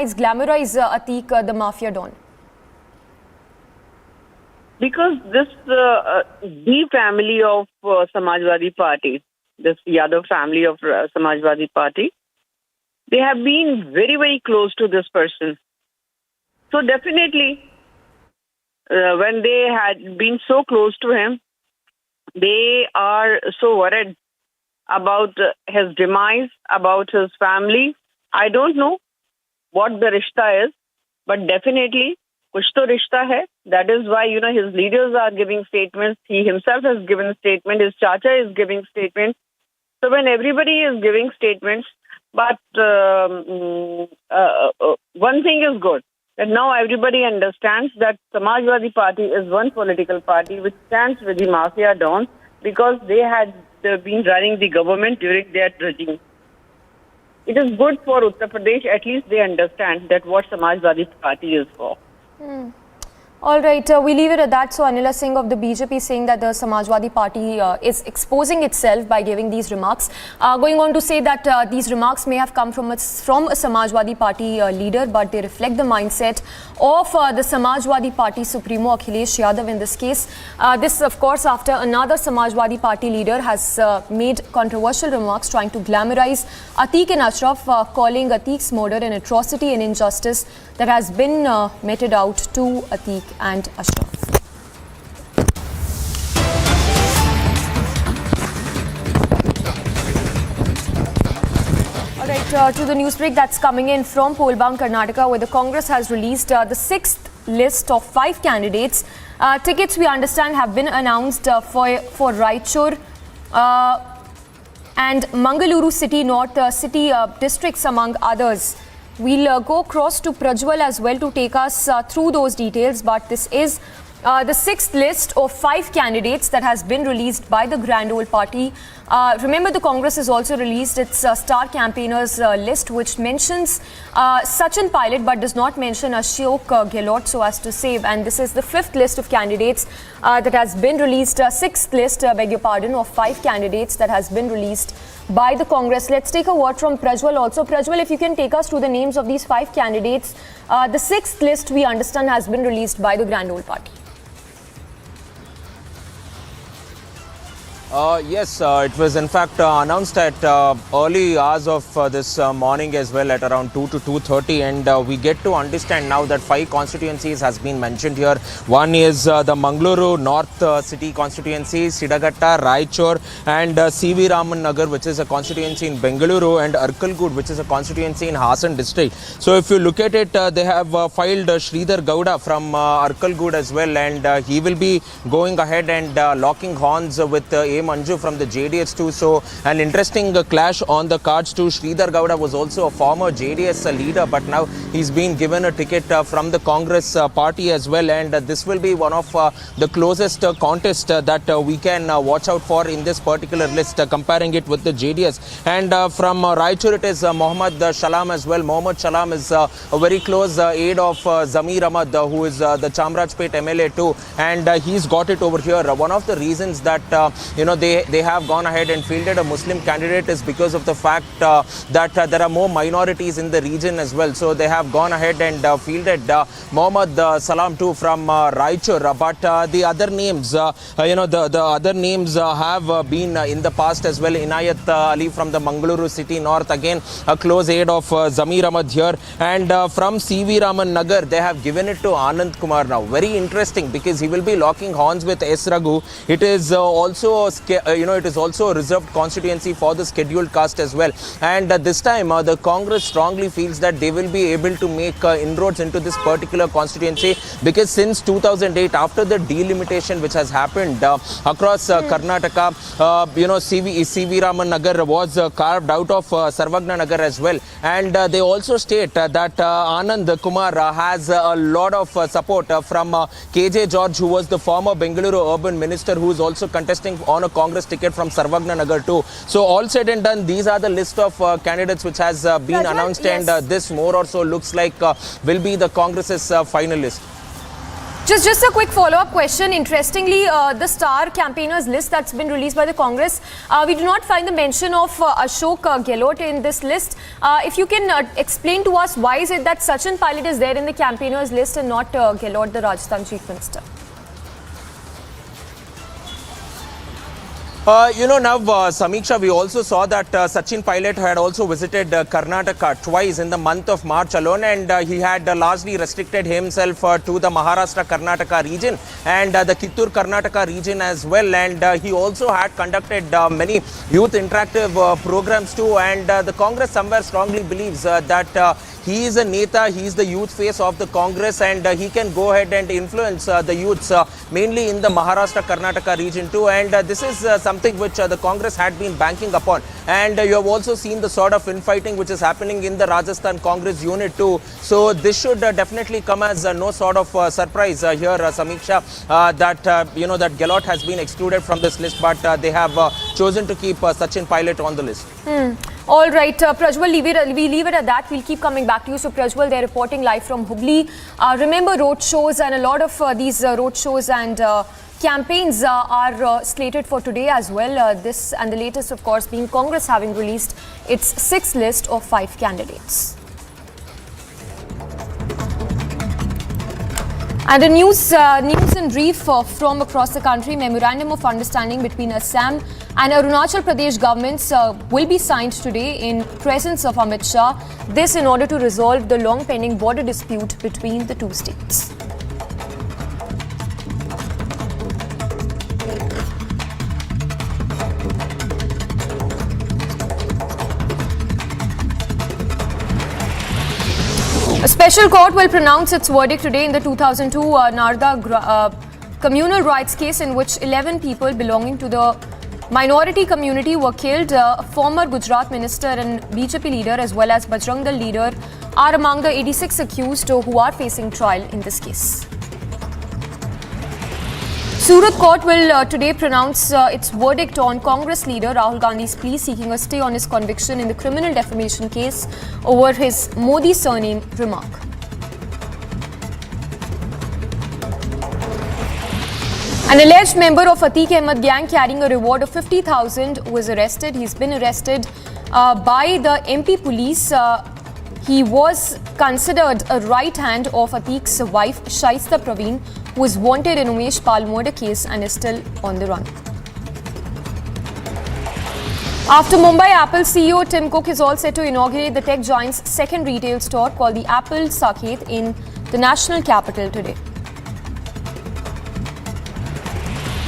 glamorize Atiq, the Mafia Don? Because this, the family of Samajwadi Party, this Yadav family of Samajwadi Party, they have been very, very close to this person. So definitely, when they had been so close to him, they are so worried about his demise, about his family. I don't know what the rishta is, but definitely, kuch to rishta hai. That is why, his leaders are giving statements. He himself has given a statement. His chacha is giving statements. So when everybody is giving statements, but one thing is good, that now everybody understands that Samajwadi Party is one political party which stands with the Mafia Dons because they had been running the government during their regime. It is good for Uttar Pradesh, at least they understand that what Samajwadi Party is for. All right, we leave it at that. So Anila Singh of the BJP saying that the Samajwadi Party is exposing itself by giving these remarks. Going on to say that these remarks may have come from a Samajwadi Party leader, but they reflect the mindset of the Samajwadi Party Supremo Akhilesh Yadav in this case. This, of course, after another Samajwadi Party leader has made controversial remarks trying to glamorize Atiq and Ashraf, calling Atiq's murder an atrocity and injustice that has been meted out to Atiq and Ashraf. All right, to the news break that's coming in from Polbang, Karnataka, where the Congress has released the 6th list of 5 candidates. Tickets, we understand, have been announced for Raichur and Mangaluru City North city districts, among others. We'll go across to Prajwal as well to take us through those details, but this is the 6th list of 5 candidates that has been released by the Grand Old Party. Remember, the Congress has also released its star campaigners list, which mentions Sachin Pilot but does not mention Ashok Gehlot, so as to save. And this is the 5th list of candidates that has been released. 6th list, beg your pardon, of 5 candidates that has been released by the Congress. Let's take a word from Prajwal also. Prajwal, if you can take us through the names of these 5 candidates. The 6th list, we understand, has been released by the Grand Old Party. Yes, it was in fact announced at early hours of this morning as well, at around 2 to 2:30, and we get to understand now that 5 constituencies has been mentioned here. One is the Mangaluru North City constituency, Sidagatta, Raichur, and C.V. Raman Nagar, which is a constituency in Bengaluru, and Arkalgud, which is a constituency in Hassan district. So if you look at it, they have filed Sridhar Gowda from Arkalgud as well, and he will be going ahead and locking horns with A. Manju from the JDS too. So an interesting clash on the cards too. Sridhar Gowda was also a former JDS leader, but now he's been given a ticket from the Congress party as well, and this will be one of the closest contest that we can watch out for in this particular list, comparing it with the JDS. And from Raichur, it is Mohammad Shalam as well. Mohammad Shalam is a very close aide of Zamir Ahmad, who is the Chamrajpet MLA too, and he's got it over here. One of the reasons that they have gone ahead and fielded a Muslim candidate is because of the fact that there are more minorities in the region as well. So they have gone ahead and fielded Mohammad Salam too from Raichur. But the other names, the other names have been in the past as well. Inayat Ali from the Mangaluru City North, again a close aide of Zamir Ahmad here. And from C.V. Raman Nagar, they have given it to Anand Kumar now. Very interesting, because he will be locking horns with S. Raghu. It is also it is also a reserved constituency for the scheduled caste as well. And this time, the Congress strongly feels that they will be able to make inroads into this particular constituency, because since 2008, after the delimitation which has happened across Karnataka, C.V. Raman Nagar was carved out of Sarvagna Nagar as well. And they also state that Anand Kumar has a lot of support from K.J. George, who was the former Bengaluru urban minister, who is also contesting on a Congress ticket from Sarvagna Nagar too. So all said and done, these are the list of candidates which has been announced, yes. And this more or so looks like will be the Congress's final list. Just a quick follow-up question. Interestingly, the star campaigners list that's been released by the Congress, we do not find the mention of Ashok Gehlot in this list. If you can explain to us why is it that Sachin Pilot is there in the campaigners list and not Gehlot, the Rajasthan Chief Minister? Samiksha, we also saw that Sachin Pilot had also visited Karnataka twice in the month of March alone, and he had largely restricted himself to the Maharashtra-Karnataka region and the Kittur-Karnataka region as well. And he also had conducted many youth interactive programs too. And the Congress somewhere strongly believes that he is a Neta, he is the youth face of the Congress, and he can go ahead and influence the youths mainly in the Maharashtra-Karnataka region too. And this is something which the Congress had been banking upon. And you have also seen the sort of infighting which is happening in the Rajasthan Congress unit too. So this should definitely come as no sort of surprise here, Samiksha, that that Gehlot has been excluded from this list, but they have chosen to keep Sachin Pilot on the list. All right, Prajwal, we leave it at that. We'll keep coming back to you. So, Prajwal, they're reporting live from Hubli. Remember, road shows and a lot of these road shows and campaigns are slated for today as well. This and the latest, of course, being Congress having released its 6th list of 5 candidates. And the news in brief from across the country. Memorandum of understanding between Assam and Arunachal Pradesh governments will be signed today in presence of Amit Shah. This in order to resolve the long pending border dispute between the two states. A special court will pronounce its verdict today in the 2002 Narda communal rights case in which 11 people belonging to the minority community were killed. Former Gujarat minister and BJP leader as well as Bajrang Dal leader are among the 86 accused who are facing trial in this case. Surat court will today pronounce its verdict on Congress leader Rahul Gandhi's plea seeking a stay on his conviction in the criminal defamation case over his Modi surname remark. An alleged member of Atique Ahmad gang carrying a reward of 50,000 was arrested. He's been arrested by the MP police. He was considered a right hand of Atiq's wife Shaista Praveen, who is wanted in Umesh Pal murder case and is still on the run. After Mumbai, Apple CEO Tim Cook is all set to inaugurate the tech giant's second retail store called the Apple Saket in the national capital today.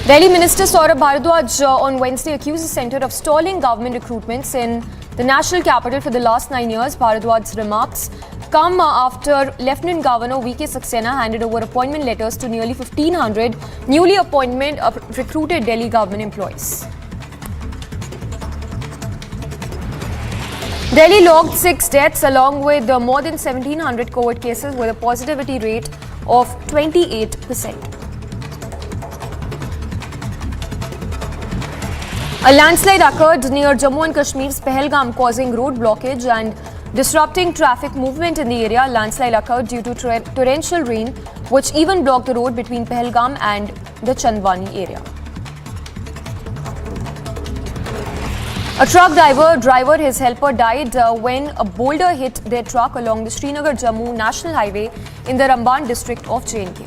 Delhi Minister Saurabh Bharadwaj on Wednesday accused the centre of stalling government recruitments in the national capital for the last 9 years. Bharadwaj's remarks come after Lieutenant Governor V.K. Saxena handed over appointment letters to nearly 1,500 newly recruited Delhi government employees. Delhi logged 6 deaths along with more than 1,700 COVID cases with a positivity rate of 28%. A landslide occurred near Jammu and Kashmir's Pahalgam, causing road blockage and disrupting traffic movement in the area. Landslide occurred due to torrential rain, which even blocked the road between Pahalgam and the Chandwani area. A truck driver, his helper died when a boulder hit their truck along the Srinagar-Jammu National Highway in the Ramban district of J&K.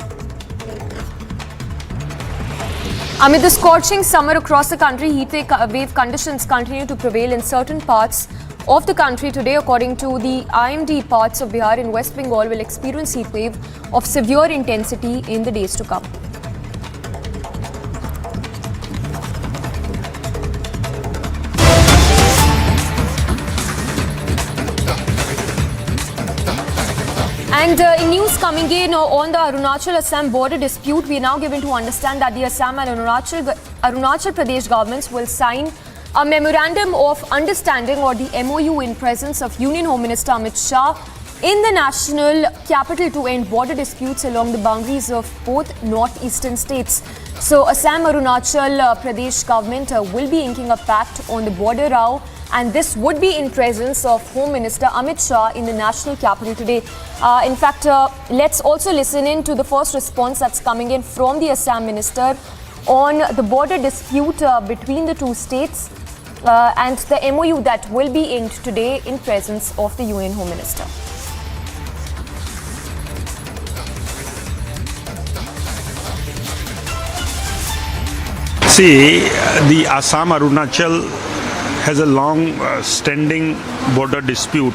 Amid the scorching summer across the country, heat wave conditions continue to prevail in certain parts of the country today. According to the IMD, parts of Bihar and West Bengal will experience heat wave of severe intensity in the days to come. And in news coming in on the Arunachal-Assam border dispute, we are now given to understand that the Assam and Arunachal Pradesh governments will sign a memorandum of understanding or the MOU in presence of Union Home Minister Amit Shah in the national capital to end border disputes along the boundaries of both northeastern states. So Assam-Arunachal Pradesh government will be inking a pact on the border row and this would be in presence of Home Minister Amit Shah in the national capital today. In fact, let's also listen in to the first response that's coming in from the Assam Minister on the border dispute between the two states and the MOU that will be inked today in presence of the Union Home Minister. See, the Assam-Arunachal has a long standing border dispute,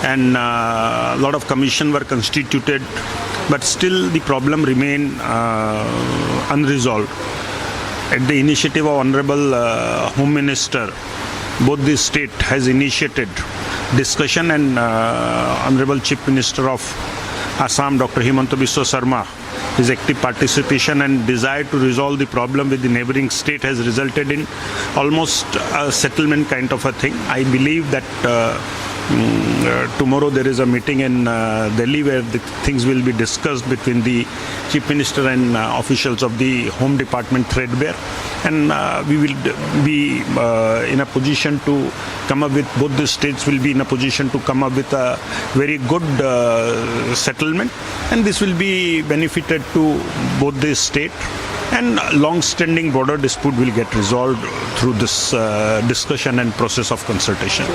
and a lot of commission were constituted, but still the problem remain unresolved. At the initiative of Honorable Home Minister, both the state has initiated discussion, and Honorable Chief Minister of Assam, Dr. Himanta Biswa Sarma, his active participation and desire to resolve the problem with the neighboring state has resulted in almost a settlement kind of a thing. I believe that tomorrow there is a meeting in Delhi where the things will be discussed between the Chief Minister and officials of the Home Department threadbare, and we will be in a position to come up with, both the states will be in a position to come up with a very good settlement, and this will be benefited to both the state, and long-standing border dispute will get resolved through this discussion and process of consultation.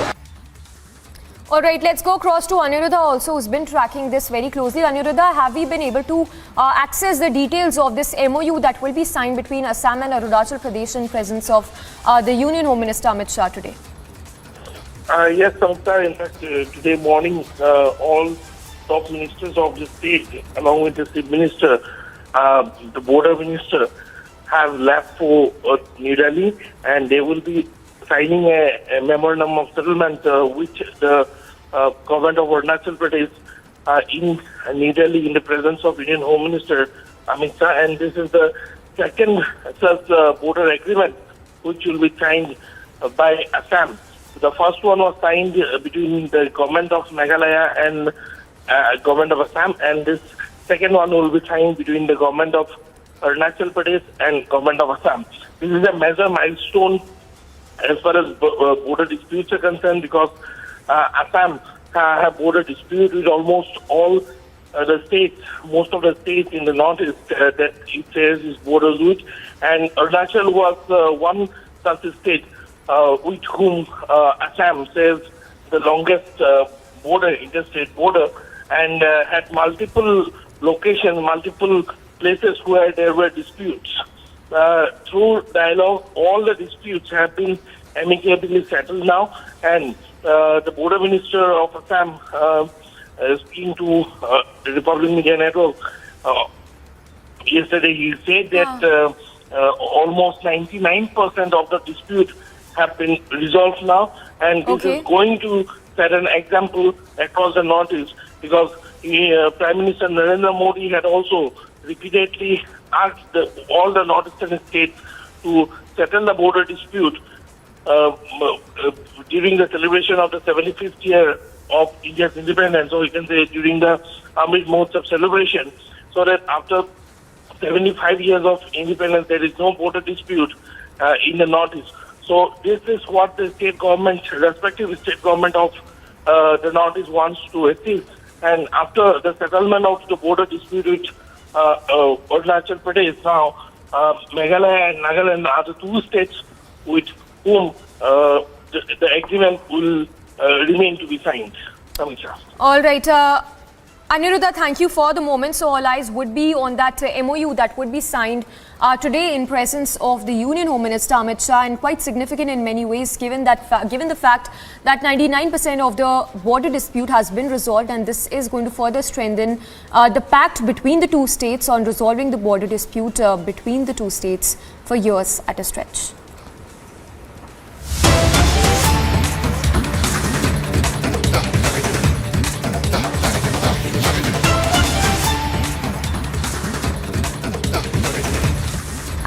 All right, let's go across to Aniruddha also, who's been tracking this very closely. Aniruddha, have we been able to access the details of this MOU that will be signed between Assam and Arunachal Pradesh in presence of the Union Home Minister Amit Shah today? Yes, Samita. In fact, today morning, all top ministers of the state, along with the Chief Minister, the border minister, have left for New Delhi, and they will be signing a memorandum of settlement which the government of Arunachal Pradesh in New Delhi in the presence of Indian Home Minister Amit Shah, and this is the second such border agreement which will be signed by Assam. The first one was signed between the government of Meghalaya and government of Assam, and this second one will be signed between the government of Arunachal Pradesh and government of Assam. This is a major milestone as far as border disputes are concerned, because Assam have border dispute with almost all the states, most of the states in the northeast that it shares its borders with, and Arunachal was one such state with whom Assam shares the longest border, interstate border, and had multiple locations, multiple places where there were disputes. Through dialogue, all the disputes have been amicably settled now, and the border minister of Assam, speaking to the Republic Media Network yesterday, he said that almost 99% of the dispute have been resolved now, and this is going to set an example across the northeast, because Prime Minister Narendra Modi had also repeatedly asked all the northeastern states to settle the border dispute during the celebration of the 75th year of India's independence, or you can say during the Amrit Mahotsav celebration, so that after 75 years of independence there is no border dispute in the northeast. So this is what the state government, respective state government of the northeast wants to achieve. And after the settlement of the border dispute with Arunachal Pradesh, now Meghalaya and Nagaland are the two states with whom the agreement will remain to be signed. All right. Aniruddha, thank you for the moment. So all eyes would be on that MOU that would be signed today in presence of the Union Home Minister Amit Shah, and quite significant in many ways, given the fact that 99% of the border dispute has been resolved, and this is going to further strengthen the pact between the two states on resolving the border dispute between the two states for years at a stretch.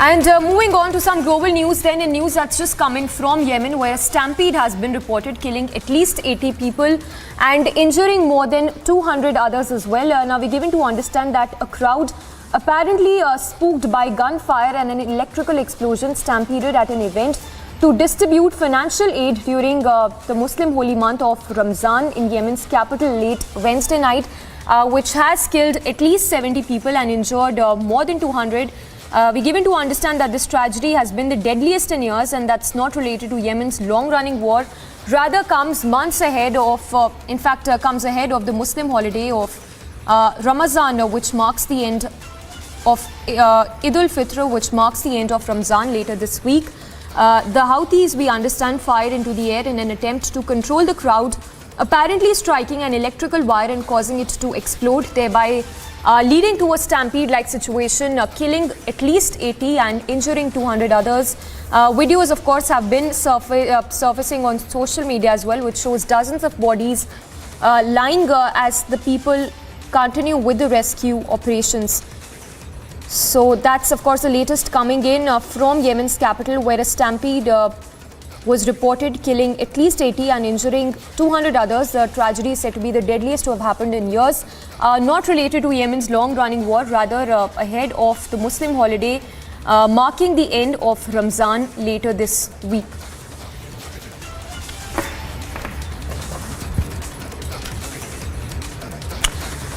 And moving on to some global news then, in news that's just coming from Yemen, where a stampede has been reported, killing at least 80 people and injuring more than 200 others as well. Now we're given to understand that a crowd apparently spooked by gunfire and an electrical explosion stampeded at an event to distribute financial aid during the Muslim holy month of Ramzan in Yemen's capital late Wednesday night, which has killed at least 70 people and injured more than 200. We're given to understand that this tragedy has been the deadliest in years, and that's not related to Yemen's long-running war. Rather comes months ahead of, comes ahead of the Muslim holiday of Ramazan, which marks the end of Eid al-Fitr, which marks the end of Ramzan later this week. The Houthis, we understand, fired into the air in an attempt to control the crowd, apparently striking an electrical wire and causing it to explode, thereby leading to a stampede-like situation, killing at least 80 and injuring 200 others. Videos, of course, have been surfacing on social media as well, which shows dozens of bodies lying as the people continue with the rescue operations. So that's, of course, the latest coming in from Yemen's capital, where a stampede was reported, killing at least 80 and injuring 200 others. The tragedy is said to be the deadliest to have happened in years. Not related to Yemen's long-running war, rather ahead of the Muslim holiday, marking the end of Ramzan later this week.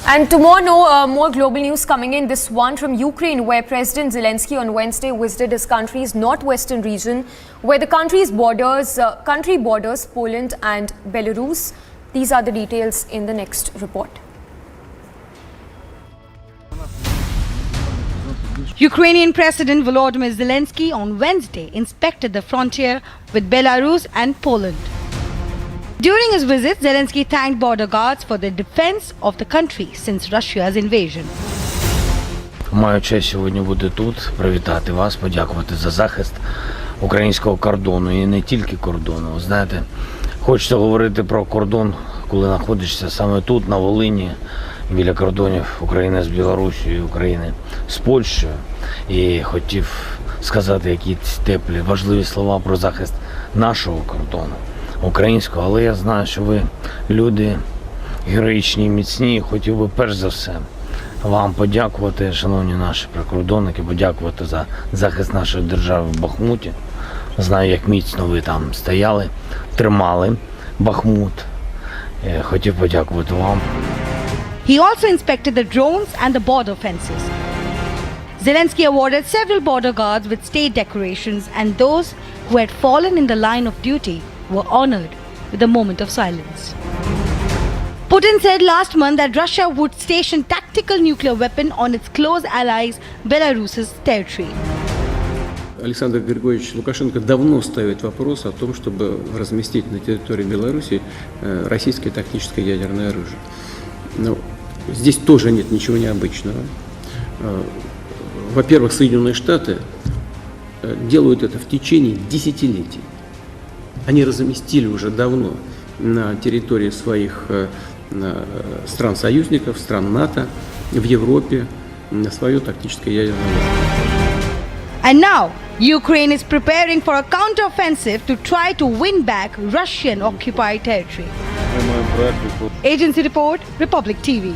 And tomorrow, more global news coming in. This one from Ukraine, where President Zelensky on Wednesday visited his country's northwestern region, where the country borders Poland and Belarus. These are the details in the next report. Ukrainian President Volodymyr Zelensky on Wednesday inspected the frontier with Belarus and Poland. During his visit, Zelensky thanked border guards for their defense of the country since Russia's invasion. Маю честь сьогодні бути тут, привітати вас, подякувати за захист українського кордону і не тільки кордону. Знаєте, хочеться говорити про кордон, коли знаходишся саме тут, на Волині, біля кордонів України з Білорусією, України з Польщею. І хотів сказати якісь теплі, важливі слова про захист нашого кордону, українського. Але я знаю, що ви люди героїчні і міцні. Хотів би перш за все вам подякувати, шановні наші прикордонники, подякувати за захист нашої держави в Бахмуті. Знаю, як міцно ви там стояли, тримали Бахмут. Хотів подякувати вам. He also inspected the drones and the border fences. Zelensky awarded several border guards with state decorations, and those who had fallen in the line of duty were honored with a moment of silence. Putin said last month that Russia would station tactical nuclear weapon on its close allies Belarus's territory. Александр Григорьевич Лукашенко давно ставит вопрос о том, чтобы разместить на территории Беларуси российское тактическое ядерное оружие. Но здесь тоже нет ничего необычного. Во-первых, Соединенные Штаты делают это в течение десятилетий. Они разместили уже давно на территории своих стран-союзников, стран НАТО, в Европе свое тактическое ядерное оружие. And now, Ukraine is preparing for a counter-offensive to try to win back Russian-occupied territory. Agency report, Republic TV.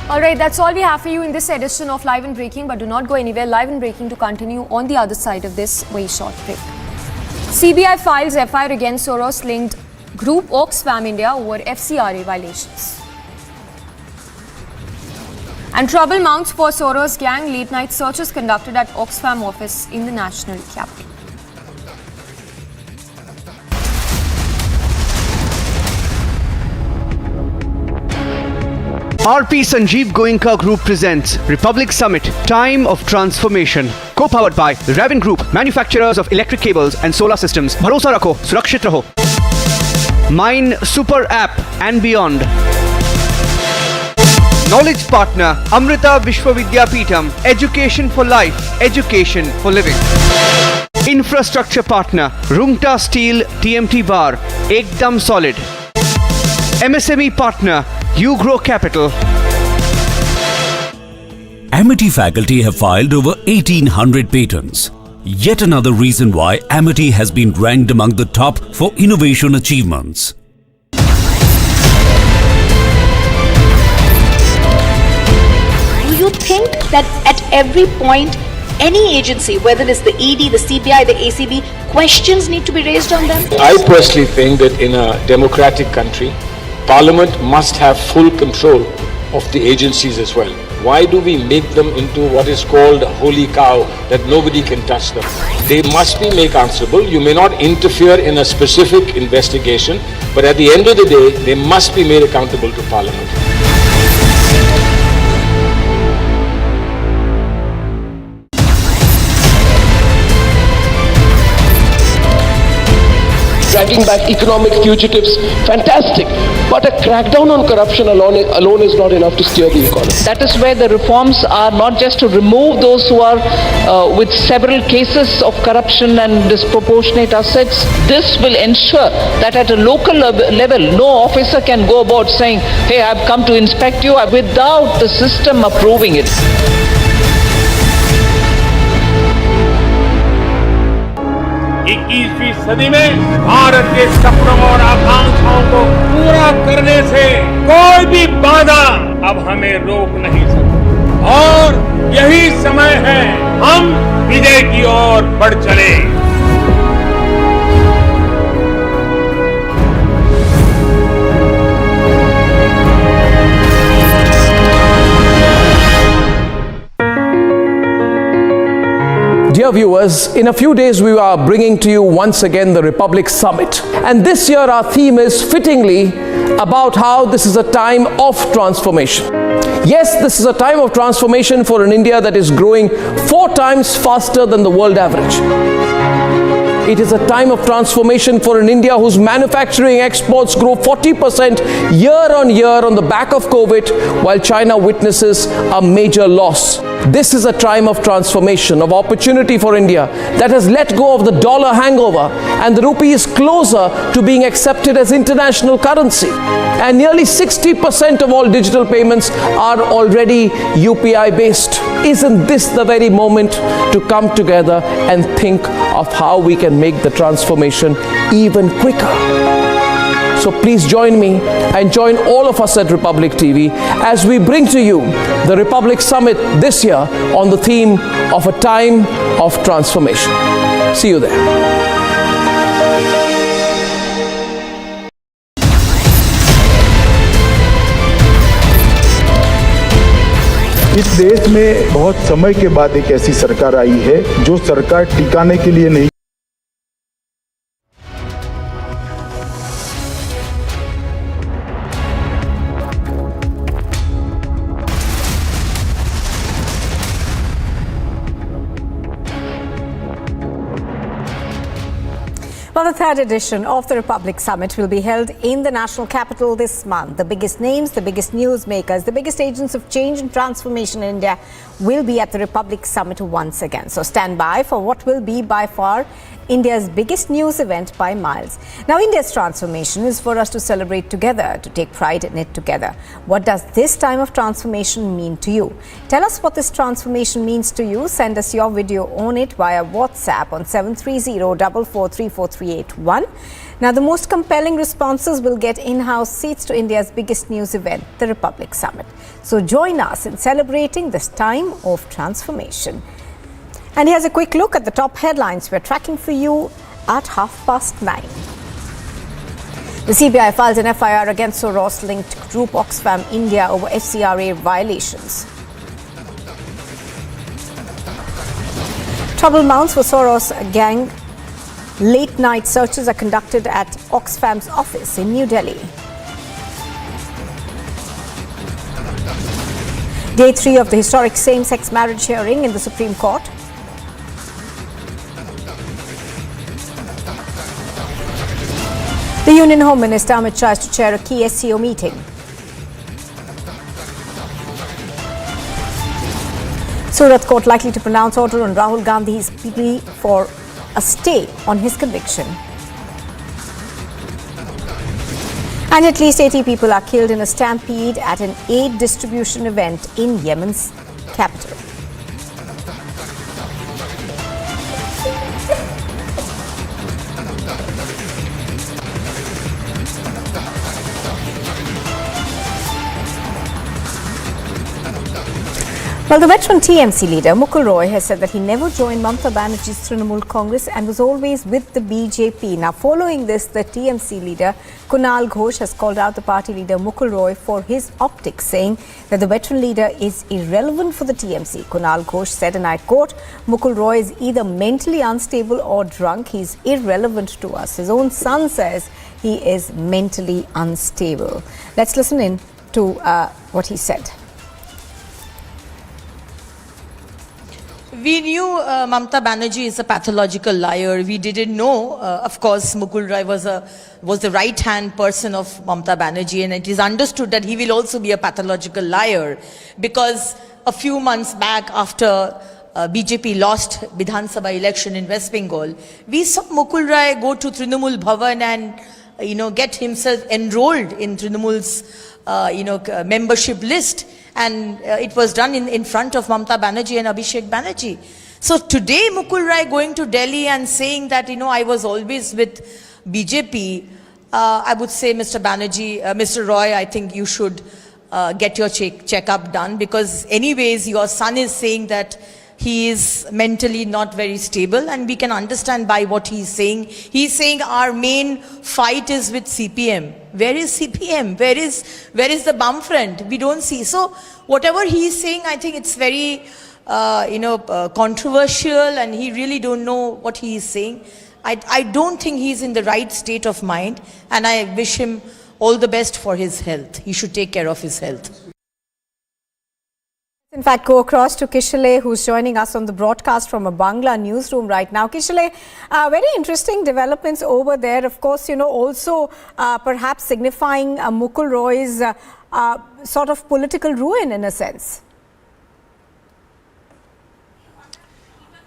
All right, that's all we have for you in this edition of Live and Breaking, but do not go anywhere. Live and Breaking to continue on the other side of this very short break. CBI files FIR against Soros-linked group Oxfam India over FCRA violations. And trouble mounts for Soros gang. Late-night searches conducted at Oxfam office in the national capital. RP Sanjeev Goenka Group presents Republic Summit, Time of Transformation. Co-powered by Raven Group, manufacturers of electric cables and solar systems. Bharosa rakho, surakshit raho. Mine Super App and beyond. Knowledge partner, Amrita Vishwavidyapeetham. Education for life, education for living. Infrastructure partner, Rungta Steel TMT Bar. Ekdam solid. MSME partner, Grow Capital. Amity faculty have filed over 1800 patents. Yet another reason why Amity has been ranked among the top for innovation achievements. Do you think that at every point any agency, whether it's the ED, the CBI, the ACB, questions need to be raised on them? I personally think that in a democratic country, Parliament must have full control of the agencies as well. Why do we make them into what is called a holy cow, that nobody can touch them? They must be made answerable. You may not interfere in a specific investigation, but at the end of the day, they must be made accountable to Parliament. Dragging back economic fugitives, fantastic. But a crackdown on corruption alone is not enough to steer the economy. That is where the reforms are not just to remove those who are with several cases of corruption and disproportionate assets. This will ensure that at a local level, no officer can go about saying, hey, I've come to inspect you, without the system approving it. 21वीं सदी में भारत के सपनों और आकांक्षाओं को पूरा करने से कोई भी बाधा अब हमें रोक नहीं सकती और यही समय है हम विजय की ओर बढ़ चले। Dear viewers, in a few days we are bringing to you once again the Republic Summit. And this year our theme is fittingly about how this is a time of transformation. Yes, this is a time of transformation for an India that is growing 4 times faster than the world average. It is a time of transformation for an India whose manufacturing exports grow 40% year on year on the back of COVID, while China witnesses a major loss. This is a time of transformation, of opportunity for India that has let go of the dollar hangover, and the rupee is closer to being accepted as international currency. And nearly 60% of all digital payments are already UPI based. Isn't this the very moment to come together and think of how we can make the transformation even quicker? So please join me and join all of us at Republic TV as we bring to you the Republic Summit this year on the theme of a time of transformation. See you there. इस देश में बहुत समय के बाद एक ऐसी सरकार आई है जो सरकार टिकाने के लिए नहीं। Well, the third edition of the Republic Summit will be held in the national capital this month. The biggest names, the biggest newsmakers, the biggest agents of change and transformation in India will be at the Republic Summit once again. So stand by for what will be by far India's biggest news event by miles. Now, India's transformation is for us to celebrate together, to take pride in it together. What does this time of transformation mean to you? Tell us what this transformation means to you. Send us your video on it via WhatsApp on 730-4434-381. Now, the most compelling responses will get in-house seats to India's biggest news event, the Republic Summit. So join us in celebrating this time of transformation. And here's a quick look at the top headlines we're tracking for you at 9:30. The CBI files an FIR against Soros-linked group Oxfam India over FCRA violations. Trouble mounts for Soros gang. Late-night searches are conducted at Oxfam's office in New Delhi. Day 3 of the historic same-sex marriage hearing in the Supreme Court. The Union Home Minister Amit Shah is to chair a key SCO meeting. Surat Court likely to pronounce order on Rahul Gandhi's plea for a stay on his conviction. And at least 80 people are killed in a stampede at an aid distribution event in Yemen's capital. Well, the veteran TMC leader Mukul Roy has said that he never joined Mamata Banerjee's Trinamool Congress and was always with the BJP. Now, following this, the TMC leader Kunal Ghosh has called out the party leader Mukul Roy for his optics, saying that the veteran leader is irrelevant for the TMC. Kunal Ghosh said, and I quote, "Mukul Roy is either mentally unstable or drunk. He's irrelevant to us." His own son says he is mentally unstable. Let's listen in to what he said. We knew Mamata Banerjee is a pathological liar. We didn't know, of course, Mukul Roy was the right-hand person of Mamata Banerjee, and it is understood that he will also be a pathological liar, because a few months back, after BJP lost Vidhan Sabha election in West Bengal, we saw Mukul Roy go to Trinamool Bhavan and get himself enrolled in Trinamool's membership list. And it was done in front of Mamata Banerjee and Abhishek Banerjee. So today Mukul Roy going to Delhi and saying that, I was always with BJP, I would say, Mr. Banerjee, Mr. Roy, I think you should get your checkup done, because anyways your son is saying that he is mentally not very stable, and we can understand by what he's saying. He's saying our main fight is with CPM. Where is CPM? Where is the bum front? We don't see. So whatever he's saying, I think it's very controversial, and he really don't know what he is saying. I don't think he's in the right state of mind, and I wish him all the best for his health. He should take care of his health. In fact, go across to Kishale, who's joining us on the broadcast from a Bangla newsroom right now. Kishale, very interesting developments over there. Of course, also perhaps signifying Mukul Roy's sort of political ruin in a sense.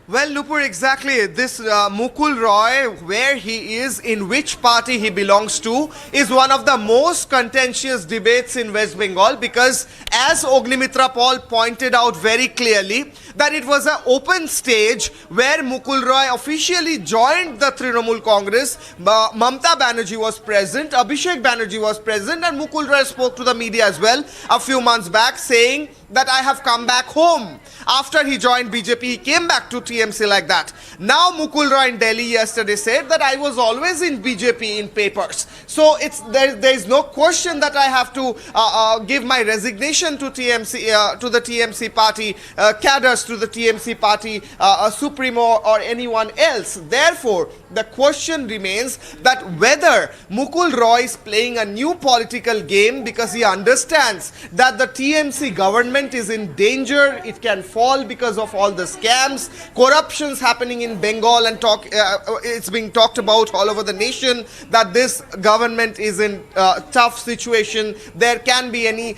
Well, Nupur, exactly. This Mukul Roy, where he is, in which party he belongs to, is one of the most contentious debates in West Bengal, because as Ognimitra Paul pointed out very clearly, that it was an open stage where Mukul Roy officially joined the Trinamool Congress. Mamata Banerjee was present, Abhishek Banerjee was present, and Mukul Roy spoke to the media as well a few months back, saying that I have come back home. After he joined BJP, he came back to TMC like that. Now Mukul Roy in Delhi yesterday said that I was always in BJP in papers. So there is no question that I have to give my resignation to TMC, to the TMC party, cadres to the TMC party, Supremo or anyone else. Therefore, the question remains that whether Mukul Roy is playing a new political game, because he understands that the TMC government is in danger. It can fall because of all the scams, corruptions happening in Bengal, and it's being talked about all over the nation that this government is in a tough situation. There can be any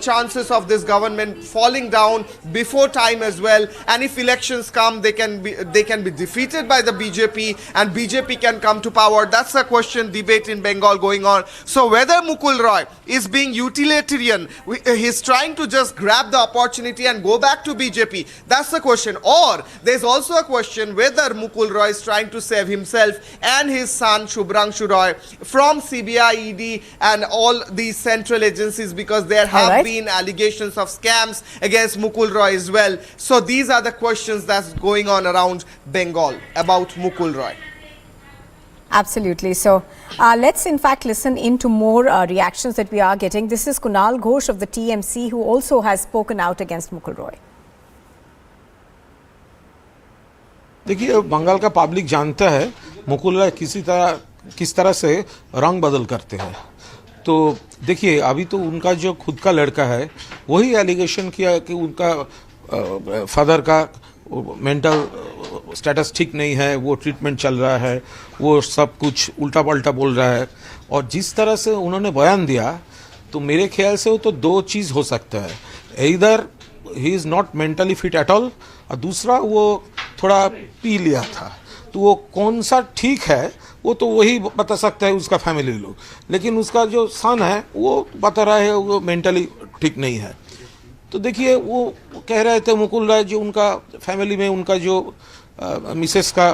chances of this government falling down before time as well. And if elections come, they can be defeated by the BJP, and BJP can come to power. That's a question, debate in Bengal going on. So whether Mukul Roy is being utilitarian, he's trying to just grab the opportunity and go back to BJP, that's the question. Or there's also a question whether Mukul Roy is trying to save himself and his son Shubhranshu Roy from CBI, ED and all these central agencies, because there have been allegations of scams against Mukul Roy as well. So these are the questions that's going on around Bengal about Mukul Roy. Absolutely. So let's in fact listen into more reactions that we are getting. This is Kunal Ghosh of the TMC, who also has spoken out against Mukul Roy. देखिए, बंगाल का public जानता है मुकुल रॉय किस तरह से रंग बदल करते हैं। तो देखिए, अभी तो उनका जो खुद का लड़का है वही एलिगेशन किया कि उनका फादर का मेंटल स्टेटस ठीक नहीं है, वो ट्रीटमेंट चल रहा है, वो सब कुछ उल्टा पल्टा बोल रहा है। और जिस तरह से उन्होंने बयान दिया, तो मेरे ख्याल से वो तो दो चीज़ हो सकता है, इधर he is not mentally fit at all, और दूसरा वो थोड़ा पी लिया था। तो वो कौन सा ठीक है वो तो वही बता सकता है उसका फैमिली लोग, लेकिन उसका जो सन है वो बता रहा है वो मेंटली ठीक नहीं है। तो देखिए, वो कह रहे थे मुकुल राय जो उनका फैमिली में उनका जो मिसेस का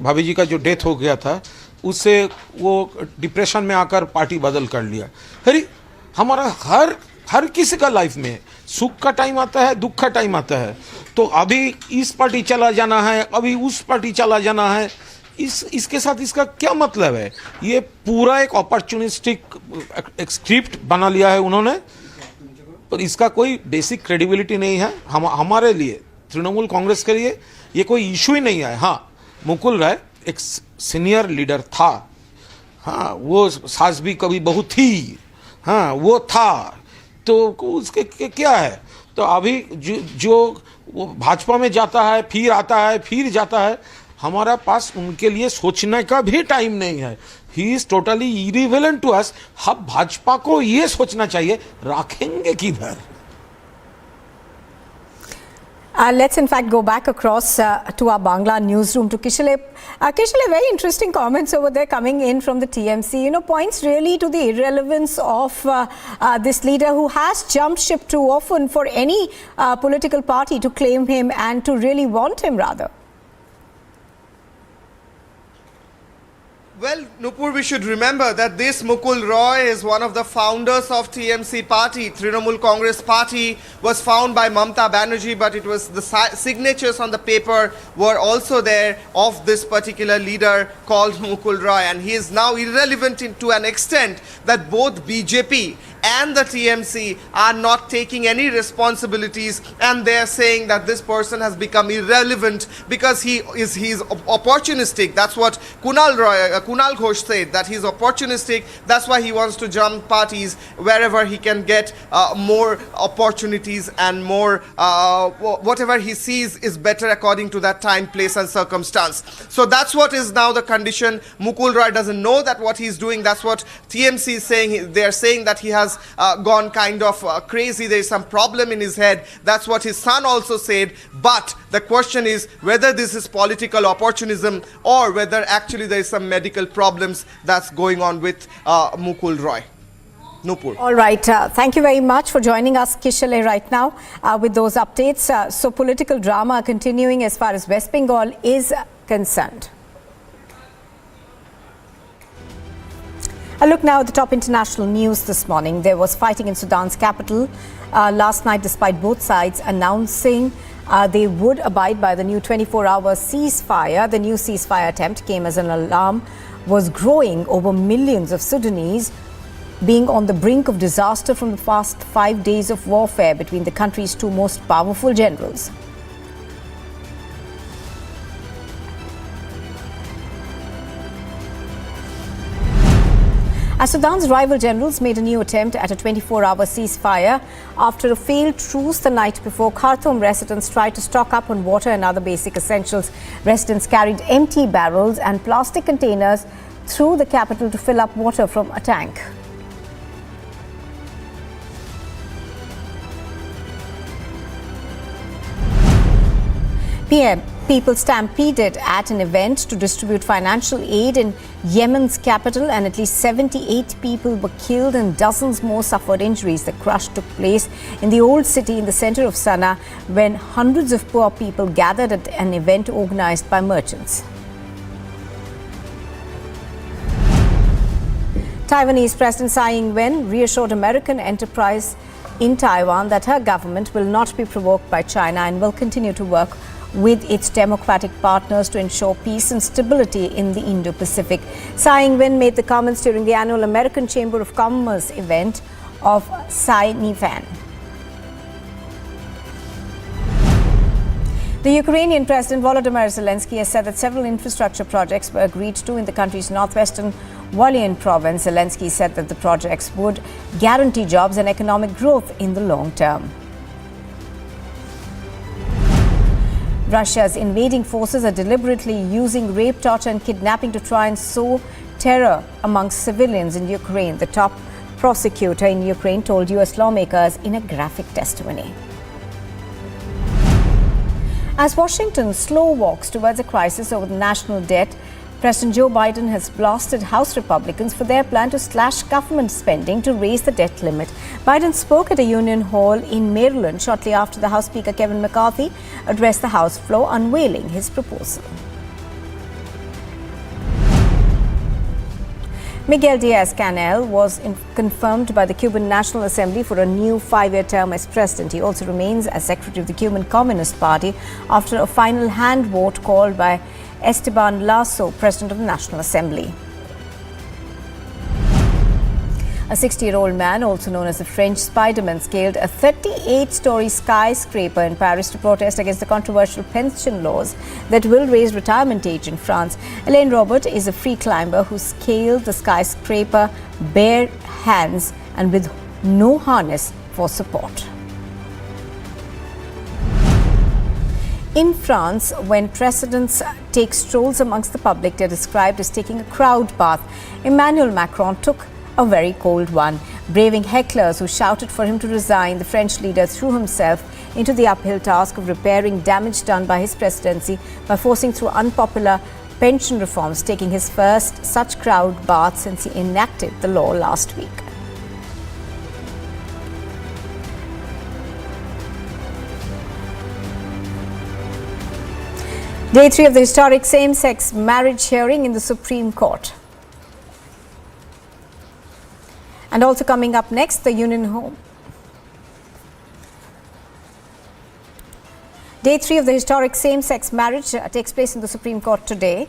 भाभी जी का जो डेथ हो गया था, उससे वो डिप्रेशन में आकर पार्टी बदल कर लिया। अरे हमारा हर किसी का लाइफ में सुख का टाइम आता है, दुख का टाइम आता है, तो अभी इस पार्टी चला जाना है, अभी उस पार्टी चला जाना है, इसके साथ इसका क्या मतलब है? ये पूरा एक अपॉर्चुनिस्टिक एक स्क्रिप्ट बना लिया है उन्होंने, पर इसका कोई बेसिक क्रेडिबिलिटी नहीं है हमारे लिए, तृणमूल कांग्रेस के लिए ये कोई इशू ही नहीं है। हाँ, मुकुल राय एक सीनियर लीडर था, हाँ, वो सास भी कभी बहुत थी, हाँ, वो था, तो उसके क्या है? तो अभी जो वो भाजपा में जाता है, फिर आता है, फिर जाता है, हमारा पास उनके लिए सोचने का भी टाइम नहीं है। He is totally irrelevant to us. हम भाजपा को ये सोचना चाहिए रखेंगे किधर। Let's in fact go back across to our Bangla newsroom to Kishale. Kishale, very interesting comments over there coming in from the TMC. You know, points really to the irrelevance of this leader who has jumped ship too often for any political party to claim him and to really want him rather. Well, Nupur, we should remember that this Mukul Roy is one of the founders of TMC party. Trinamool Congress party was found by Mamta Banerjee, but it was the signatures on the paper were also there of this particular leader called Mukul Roy, and he is now irrelevant to an extent that both BJP and the TMC are not taking any responsibilities, and they are saying that this person has become irrelevant because he is opportunistic. That's what Kunal Ghosh said, that he's opportunistic. That's why he wants to jump parties wherever he can get more opportunities and more whatever he sees is better according to that time, place and circumstance. So that's what is now the condition. Mukul Roy doesn't know that what he's doing. That's what TMC is saying. They are saying that he has gone kind of crazy. There is some problem in his head. That's what his son also said. But the question is whether this is political opportunism or whether actually there is some medical problems that's going on with Mukul Roy. Nupur. All right. Thank you very much for joining us, Kishale, right now with those updates. So political drama continuing as far as West Bengal is concerned. A look now at the top international news this morning. There was fighting in Sudan's capital last night, despite both sides announcing they would abide by the new 24-hour ceasefire. The new ceasefire attempt came as an alarm was growing over millions of Sudanese being on the brink of disaster from the past 5 days of warfare between the country's two most powerful generals. As Sudan's rival generals made a new attempt at a 24-hour ceasefire after a failed truce the night before, Khartoum residents tried to stock up on water and other basic essentials. Residents carried empty barrels and plastic containers through the capital to fill up water from a tank. People stampeded at an event to distribute financial aid in Yemen's capital, and at least 78 people were killed and dozens more suffered injuries. The crush took place in the old city in the center of Sana'a when hundreds of poor people gathered at an event organized by merchants. Taiwanese President Tsai Ing-wen reassured American enterprise in Taiwan that her government will not be provoked by China and will continue to work with its democratic partners to ensure peace and stability in the Indo-Pacific. Tsai Ing-wen made the comments during the annual American Chamber of Commerce event of Sai-Nifan. The Ukrainian President Volodymyr Zelensky has said that several infrastructure projects were agreed to in the country's northwestern Volyn province. Zelensky said that the projects would guarantee jobs and economic growth in the long term. Russia's invading forces are deliberately using rape, torture and kidnapping to try and sow terror amongst civilians in Ukraine, the top prosecutor in Ukraine told US lawmakers in a graphic testimony. As Washington slow walks towards a crisis over the national debt, President Joe Biden has blasted House Republicans for their plan to slash government spending to raise the debt limit. Biden spoke at a Union Hall in Maryland shortly after the House Speaker Kevin McCarthy addressed the House floor unveiling his proposal. Miguel Diaz-Canel was confirmed by the Cuban National Assembly for a new 5-year term as president. He also remains as secretary of the Cuban Communist Party after a final hand vote called by Esteban Lasso, president of the National Assembly. A 60-year-old man, also known as the French Spider-Man, scaled a 38-story skyscraper in Paris to protest against the controversial pension laws that will raise retirement age in France. Alain Robert is a free climber who scaled the skyscraper bare hands and with no harness for support. In France, when presidents take strolls amongst the public, they're described as taking a crowd bath. Emmanuel Macron took a very cold one. Braving hecklers who shouted for him to resign, the French leader threw himself into the uphill task of repairing damage done by his presidency by forcing through unpopular pension reforms, taking his first such crowd bath since he enacted the law last week. Day 3 of the historic same-sex marriage hearing in the Supreme Court. And also coming up next, the Union Home. Day 3 of the historic same-sex marriage takes place in the Supreme Court today.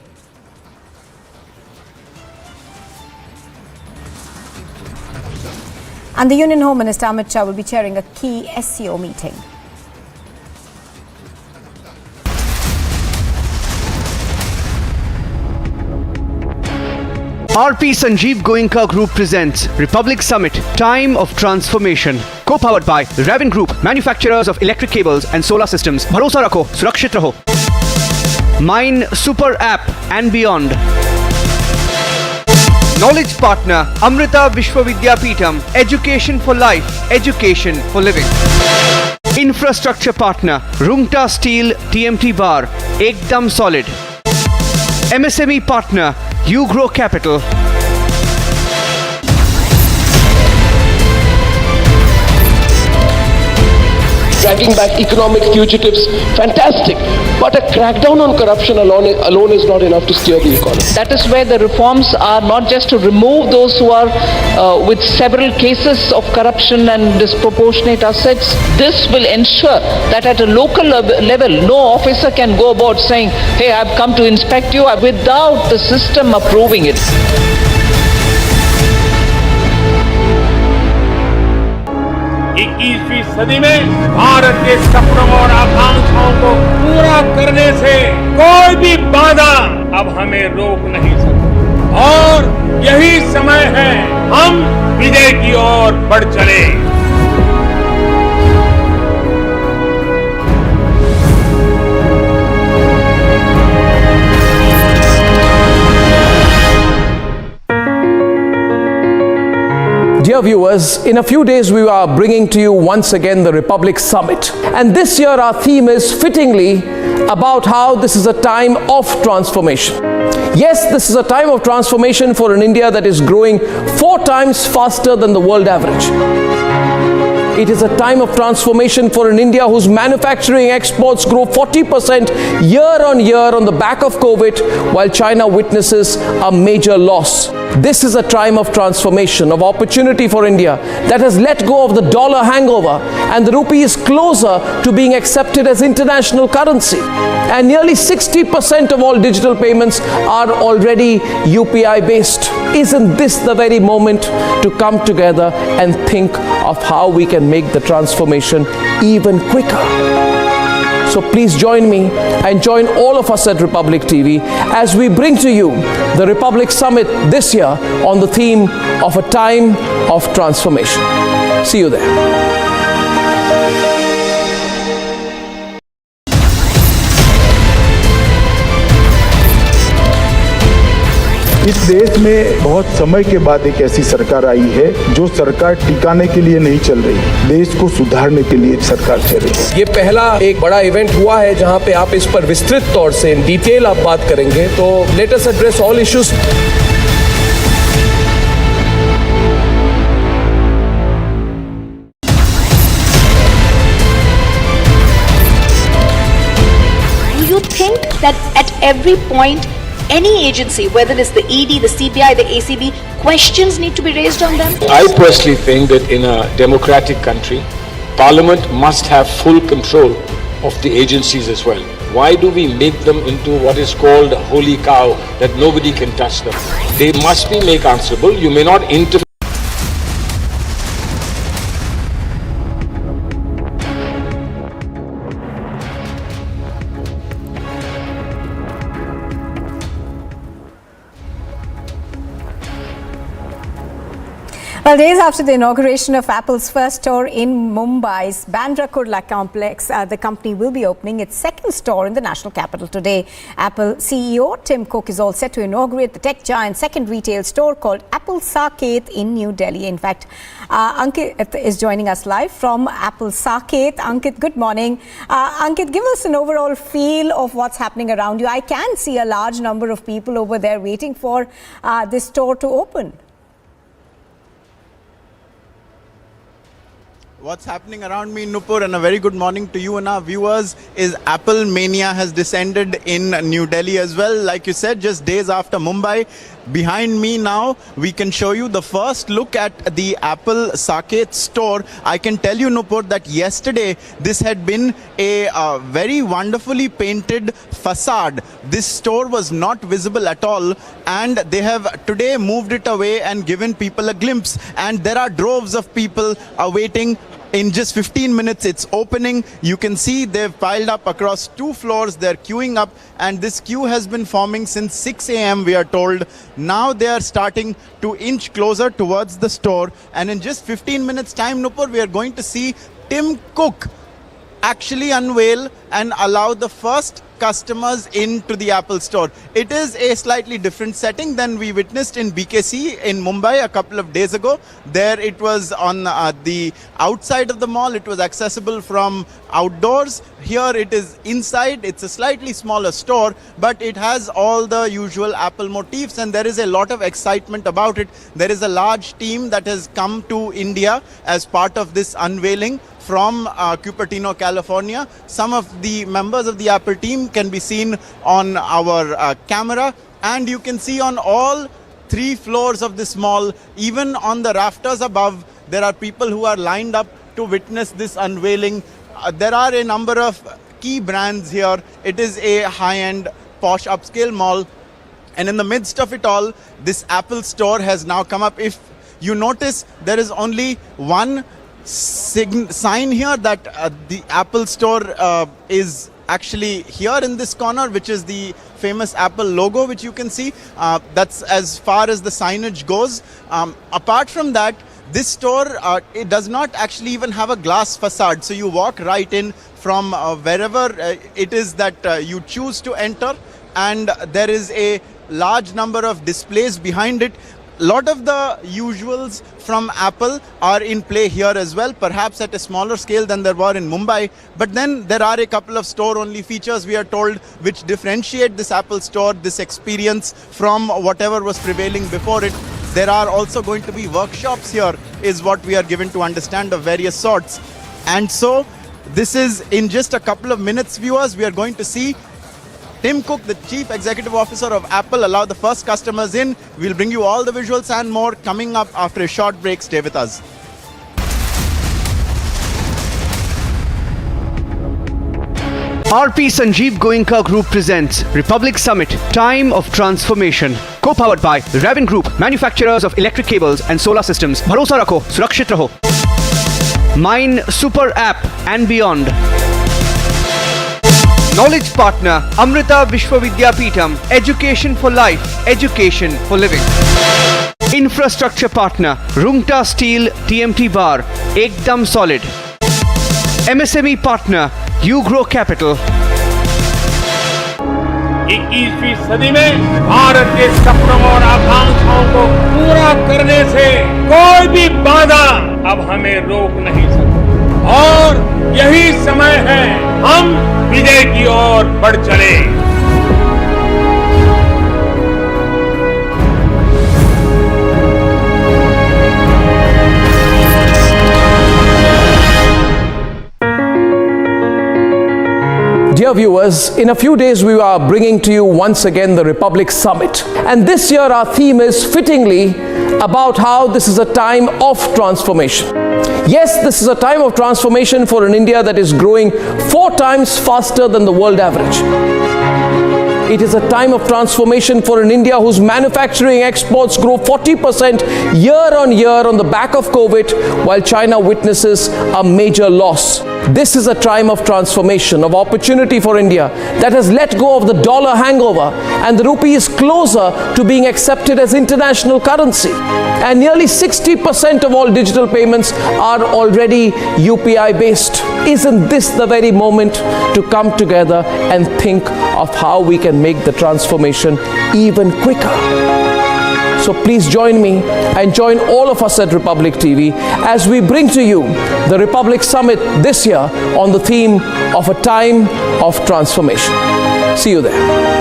And the Union Home Minister Amit Shah will be chairing a key SCO meeting. RP Sanjeev Goenka Group presents Republic Summit, Time of Transformation. Co-powered by Raven Group, manufacturers of electric cables and solar systems. Bharosa Rakho, Surakshit Raho. Mine Super App and beyond. Knowledge partner, Amrita Vishwavidyapeetham, Education for Life, Education for Living. Infrastructure partner, Rungta Steel TMT Bar, Ekdam Solid. MSME partner, You Grow Capital. Dragging back economic fugitives, fantastic. But a crackdown on corruption alone is not enough to steer the economy. That is where the reforms are not just to remove those who are with several cases of corruption and disproportionate assets. This will ensure that at a local level, no officer can go about saying, hey, I've come to inspect you without the system approving it. इक्कीसवीं सदी में भारत के सपनों और आकांक्षाओं को पूरा करने से कोई भी बाधा अब हमें रोक नहीं सकती और यही समय है हम विजय की ओर बढ़ चले। Dear viewers, in a few days we are bringing to you once again the Republic Summit. And this year our theme is fittingly about how this is a time of transformation. Yes, this is a time of transformation for an India that is growing 4 times faster than the world average. It is a time of transformation for an India whose manufacturing exports grow 40% year on year on the back of COVID, while China witnesses a major loss. This is a time of transformation, of opportunity for India that has let go of the dollar hangover, and the rupee is closer to being accepted as international currency. And nearly 60% of all digital payments are already UPI based. Isn't this the very moment to come together and think of how we can make the transformation even quicker? So please join me and join all of us at Republic TV as we bring to you the Republic Summit this year on the theme of a time of transformation. See you there. इस देश में बहुत समय के बाद एक ऐसी सरकार आई है जो सरकार टिकाने के लिए नहीं चल रही, देश को सुधारने के लिए सरकार चल रही है। ये पहला एक बड़ा इवेंट हुआ है जहां पे आप इस पर विस्तृत तौर से इन डिटेल आप बात करेंगे, तो let us address all issues. Do you think that at every point any agency, whether it's the ED, the CBI, the ACB, questions need to be raised on them? I personally think that in a democratic country, Parliament must have full control of the agencies as well. Why do we make them into what is called a holy cow, that nobody can touch them? They must be made answerable. You may not interfere. Well, days after the inauguration of Apple's first store in Mumbai's Bandra Kurla complex, the company will be opening its second store in the national capital today. Apple CEO Tim Cook is all set to inaugurate the tech giant's second retail store called Apple Saket in New Delhi. In fact, Ankit is joining us live from Apple Saket. Ankit, good morning. Ankit, give us an overall feel of what's happening around you. I can see a large number of people over there waiting for this store to open. What's happening around me, Nupur, and a very good morning to you and our viewers, is Apple mania has descended in New Delhi as well. Like you said, just days after Mumbai. Behind me now, we can show you the first look at the Apple Saket store. I can tell you, Nupur, that yesterday this had been a very wonderfully painted facade. This store was not visible at all, and they have today moved it away and given people a glimpse. And there are droves of people awaiting. In just 15 minutes, it's opening. You can see they've piled up across 2 floors. They're queuing up, and this queue has been forming since 6 a.m., we are told. Now they are starting to inch closer towards the store. And in just 15 minutes time, Nupur, we are going to see Tim Cook actually unveil and allow the first customers into the Apple store. It is a slightly different setting than we witnessed in BKC in Mumbai a couple of days ago. There it was on the outside of the mall. It was accessible from outdoors. Here it is inside. It's a slightly smaller store, but it has all the usual Apple motifs, and there is a lot of excitement about it. There is a large team that has come to India as part of this unveiling from Cupertino, California. Some of the members of the Apple team can be seen on our camera, and you can see on all 3 floors of this mall, even on the rafters above, there are people who are lined up to witness this unveiling. There are a number of key brands here. It is a high-end, posh, upscale mall, and in the midst of it all, this Apple store has now come up. If you notice, there is only one sign here that the Apple store is actually here in this corner, which is the famous Apple logo, which you can see. That's as far as the signage goes. Apart from that, this store, it does not actually even have a glass facade. So you walk right in from wherever it is that you choose to enter, and there is a large number of displays behind it. A lot of the usuals from Apple are in play here as well, perhaps at a smaller scale than there were in Mumbai. But then there are a couple of store-only features, we are told, which differentiate this Apple store, this experience, from whatever was prevailing before it. There are also going to be workshops here, is what we are given to understand, of various sorts. And so this is in just a couple of minutes, viewers. We are going to see Tim Cook, the Chief Executive Officer of Apple, allow the first customers in. We'll bring you all the visuals and more coming up after a short break. Stay with us. RP Sanjeev Goenka Group presents Republic Summit, Time of Transformation. Co-powered by Raven Group, manufacturers of electric cables and solar systems. Bharosa Rakho, Surakshit Raho. Mine Super App and beyond. Knowledge partner, Amrita Vishwavidyapeetham, Education for Life, Education for Living. Infrastructure partner, Rungta Steel TMT Bar, Ekdam Solid. MSME partner, Ugrow Capital. 21वीं सदी में भारत के सपनों और आकांक्षाओं को पूरा करने से कोई भी बाधा अब हमें रोक नहीं सकती, और यही समय है हम विजय की ओर बढ़ चले। Dear Dear viewers, in a few days we are bringing to you once again the Republic Summit. And this year our theme is fittingly about how this is a time of transformation. Yes, this is a time of transformation for an India that is growing 4 times faster than the world average. It is a time of transformation for an India whose manufacturing exports grow 40% year on year on the back of COVID, while China witnesses a major loss. This is a time of transformation, of opportunity for India that has let go of the dollar hangover, and the rupee is closer to being accepted as international currency. And nearly 60% of all digital payments are already UPI based. Isn't this the very moment to come together and think of how we can make the transformation even quicker? So please join me and join all of us at Republic TV as we bring to you the Republic Summit this year on the theme of a time of transformation. See you there.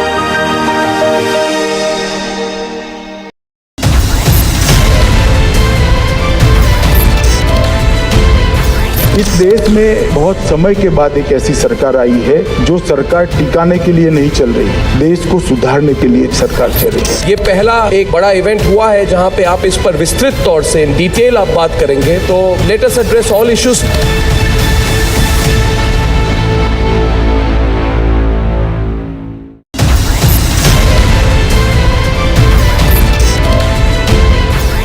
इस देश में बहुत समय के बाद एक ऐसी सरकार आई है जो सरकार टिकाने के लिए नहीं चल रही, देश को सुधारने के लिए सरकार चल रही है। ये पहला एक बड़ा इवेंट हुआ है जहां पे आप इस पर विस्तृत तौर से इन डिटेल आप बात करेंगे, तो let us address all issues.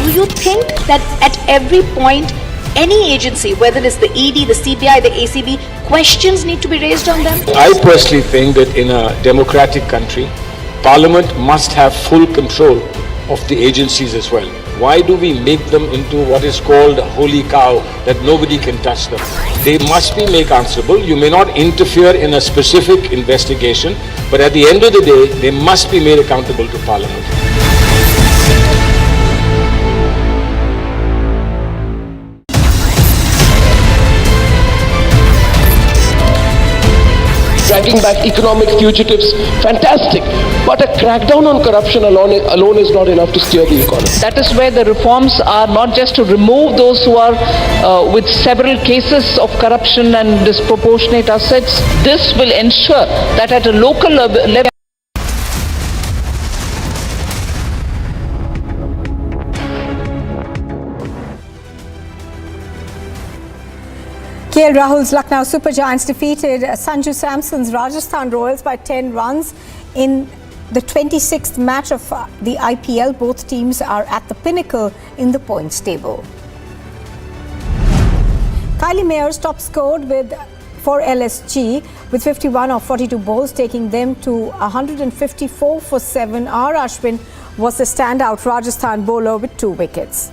Do you think that at every point any agency, whether it's the ED, the CBI, the ACB, questions need to be raised on them? I personally think that in a democratic country, Parliament must have full control of the agencies as well. Why do we make them into what is called a holy cow, that nobody can touch them? They must be made answerable. You may not interfere in a specific investigation, but at the end of the day, they must be made accountable to Parliament. Dragging back economic fugitives, fantastic. But a crackdown on corruption alone is not enough to steer the economy. That is where the reforms are not just to remove those who are with several cases of corruption and disproportionate assets. This will ensure that at a local level, KL Rahul's Lucknow Super Giants defeated Sanju Samson's Rajasthan Royals by 10 runs in the 26th match of the IPL. Both teams are at the pinnacle in the points table. Kylie Mayer's top scored for LSG with 51 of 42 balls, taking them to 154 for 7. R. Ashwin was the standout Rajasthan bowler with 2 wickets.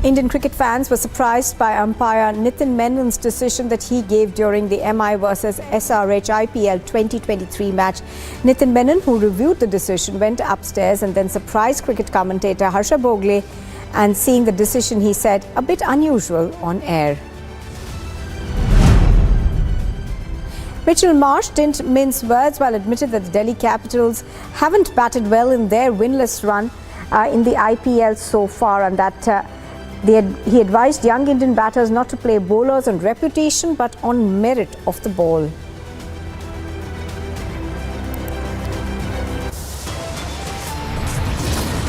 Indian cricket fans were surprised by umpire Nitin Menon's decision that he gave during the MI versus SRH IPL 2023 match. Nitin Menon, who reviewed the decision, went upstairs and then surprised cricket commentator Harsha Bogle, and seeing the decision, he said, a bit unusual on air. Mitchell Marsh didn't mince words while admitted that the Delhi Capitals haven't batted well in their winless run in the IPL so far, and that he advised young Indian batters not to play bowlers on reputation but on merit of the ball.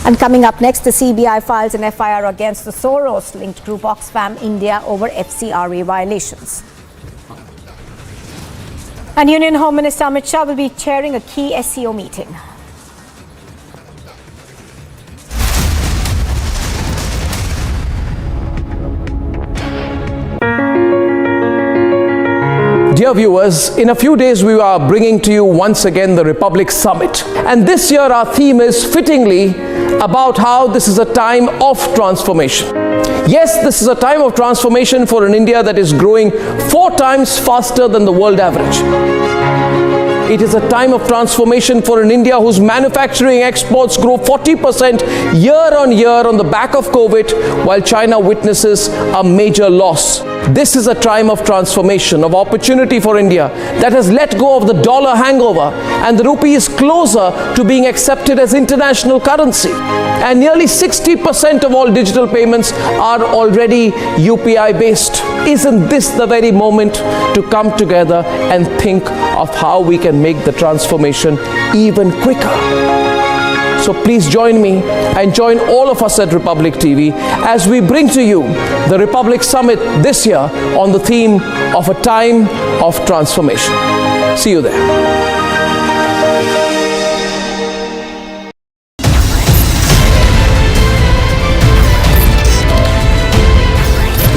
And coming up next, the CBI files an FIR against the Soros-linked group Oxfam India over FCRA violations. And Union Home Minister Amit Shah will be chairing a key SCO meeting. Dear viewers, in a few days we are bringing to you once again the Republic Summit. And this year our theme is fittingly about how this is a time of transformation. Yes, this is a time of transformation for an India that is growing 4 times faster than the world average. It is a time of transformation for an India whose manufacturing exports grow 40% year on year on the back of COVID, while China witnesses a major loss. This is a time of transformation, of opportunity for India that has let go of the dollar hangover, and the rupee is closer to being accepted as international currency. And nearly 60% of all digital payments are already UPI based. Isn't this the very moment to come together and think of how we can make the transformation even quicker? So please join me and join all of us at Republic TV as we bring to you the Republic Summit this year on the theme of a time of transformation. See you there.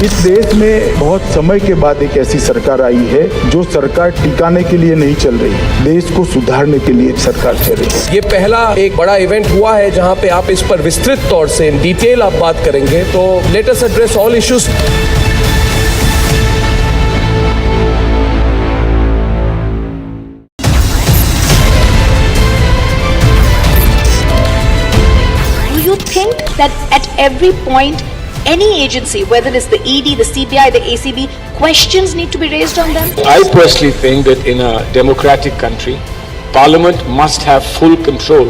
इस देश में बहुत समय के बाद एक ऐसी सरकार आई है जो सरकार टिकाने के लिए नहीं चल रही, देश को सुधारने के लिए सरकार चल रही है। ये पहला एक बड़ा इवेंट हुआ है जहां पे आप इस पर विस्तृत तौर से इन डिटेल आप बात करेंगे, तो let us address all issues. Do you think that at every point any agency, whether it's the ED, the CBI, the ACB, questions need to be raised on them? I personally think that in a democratic country, Parliament must have full control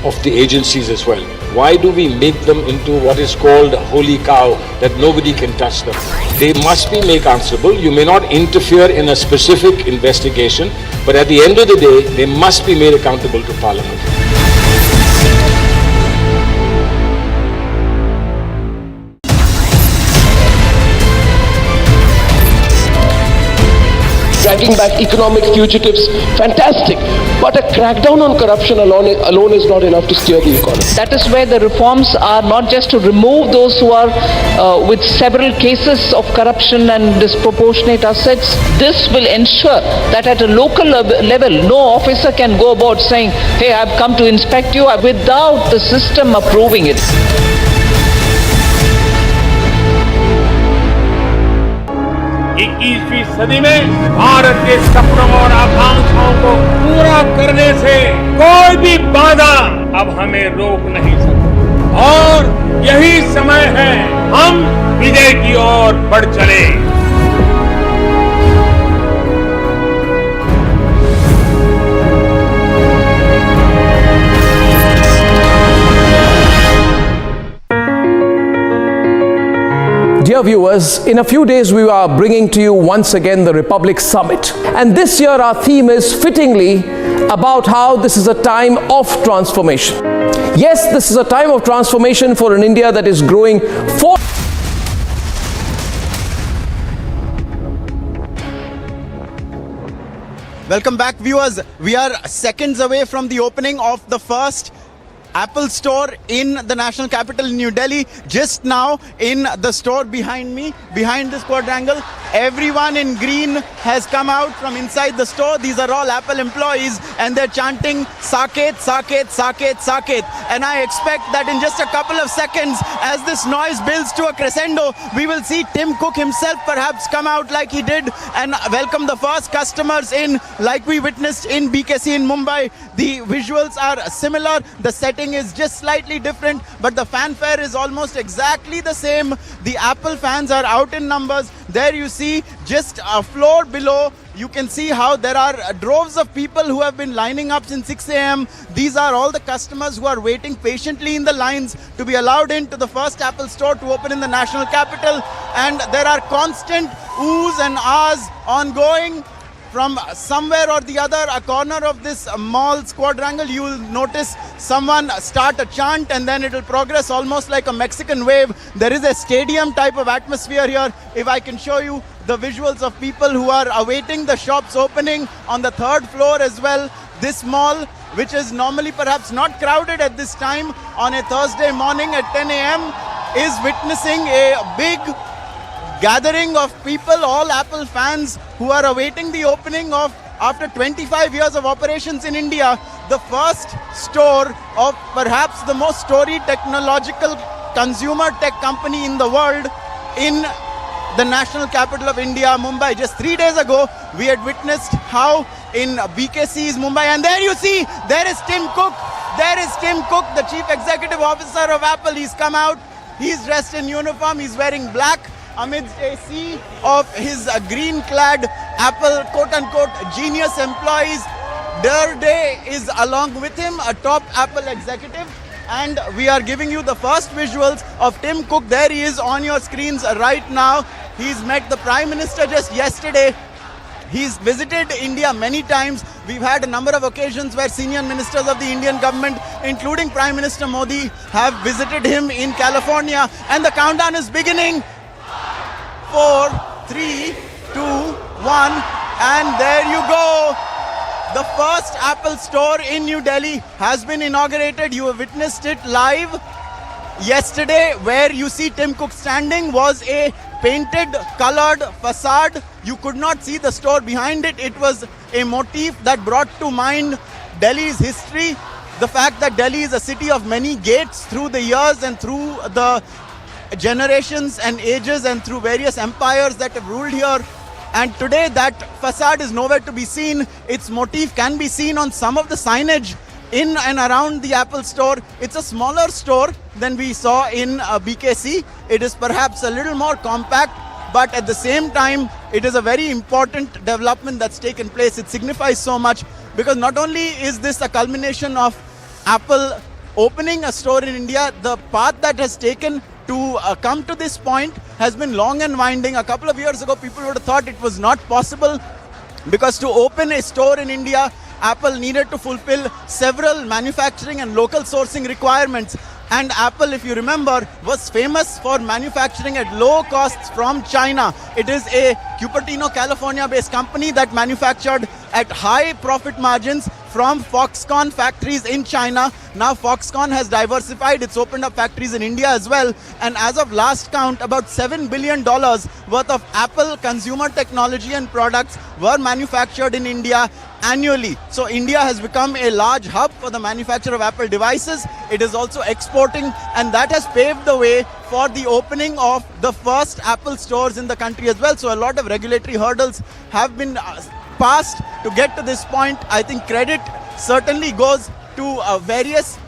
of the agencies as well. Why do we make them into what is called a holy cow that nobody can touch them? They must be made answerable. You may not interfere in a specific investigation, but at the end of the day, they must be made accountable to Parliament. Dragging back economic fugitives, fantastic. But a crackdown on corruption alone is not enough to steer the economy. That is where the reforms are not just to remove those who are with several cases of corruption and disproportionate assets. This will ensure that at a local level, no officer can go about saying, hey, I've come to inspect you without the system approving it. 21वीं सदी में भारत के सपनों और आकांक्षाओं को पूरा करने से कोई भी बाधा अब हमें रोक नहीं सकती और यही समय है हम विजय की ओर बढ़ चले। Dear viewers, in a few days we are bringing to you once again the Republic Summit. And this year our theme is fittingly about how this is a time of transformation. Yes, this is a time of transformation for an India that is growing for Welcome back, viewers. We are seconds away from the opening of the first Apple store in the national capital, New Delhi. Just now in the store behind me, behind this quadrangle, everyone in green has come out from inside the store. These are all Apple employees and they're chanting Saket, Saket, Saket, Saket. And I expect that in just a couple of seconds, as this noise builds to a crescendo, we will see Tim Cook himself perhaps come out like he did and welcome the first customers in, like we witnessed in BKC in Mumbai. The visuals are similar. The setting is just slightly different, but the fanfare is almost exactly the same. The Apple fans are out in numbers. There you see just a floor below, you can see how there are droves of people who have been lining up since 6 a.m. These are all the customers who are waiting patiently in the lines to be allowed into the first Apple store to open in the national capital. And there are constant oohs and ahs ongoing. From somewhere or the other, a corner of this mall's quadrangle, you will notice someone start a chant and then it will progress almost like a Mexican wave. There is a stadium type of atmosphere here. If I can show you the visuals of people who are awaiting the shops opening on the third floor as well. This mall, which is normally perhaps not crowded at this time on a Thursday morning at 10 a.m., is witnessing a big gathering of people, all Apple fans who are awaiting the opening of, after 25 years of operations in India, the first store of perhaps the most storied technological consumer tech company in the world in the national capital of India, Mumbai. Just 3 days ago, we had witnessed how in BKC's Mumbai, and there you see, there is Tim Cook. There is Tim Cook, the Chief Executive Officer of Apple. He's come out. He's dressed in uniform. He's wearing black. amidst a sea of his green-clad Apple quote-unquote genius employees. Day is along with him, a top Apple executive. And we are giving you the first visuals of Tim Cook. There he is on your screens right now. He's met the Prime Minister just yesterday. He's visited India many times. We've had a number of occasions where senior ministers of the Indian government, including Prime Minister Modi, have visited him in California. And the countdown is beginning. 4, 3, 2, 1. And there you go. The first Apple store in New Delhi has been inaugurated. You have witnessed it live. Yesterday, where you see Tim Cook standing was a painted, colored facade. You could not see the store behind it. It was a motif that brought to mind Delhi's history. The fact that Delhi is a city of many gates through the years and through the generations and ages and through various empires that have ruled here. And today that facade is nowhere to be seen. Its motif can be seen on some of the signage in and around the Apple store. It's a smaller store than we saw in BKC. It is perhaps a little more compact, but at the same time, it is a very important development that's taken place. It signifies so much because not only is this a culmination of Apple opening a store in India, the path that has taken to come to this point has been long and winding. A couple of years ago, people would have thought it was not possible because to open a store in India, Apple needed to fulfill several manufacturing and local sourcing requirements. And Apple, if you remember, was famous for manufacturing at low costs from China. It is a Cupertino, California-based company that manufactured at high profit margins from Foxconn factories in China. Now Foxconn has diversified. It's opened up factories in India as well. And as of last count, about $7 billion worth of Apple consumer technology and products were manufactured in India annually. So India has become a large hub for the manufacture of Apple devices. It is also exporting, and that has paved the way for the opening of the first Apple stores in the country as well. So a lot of regulatory hurdles have been passed to get to this point. I think credit certainly goes to various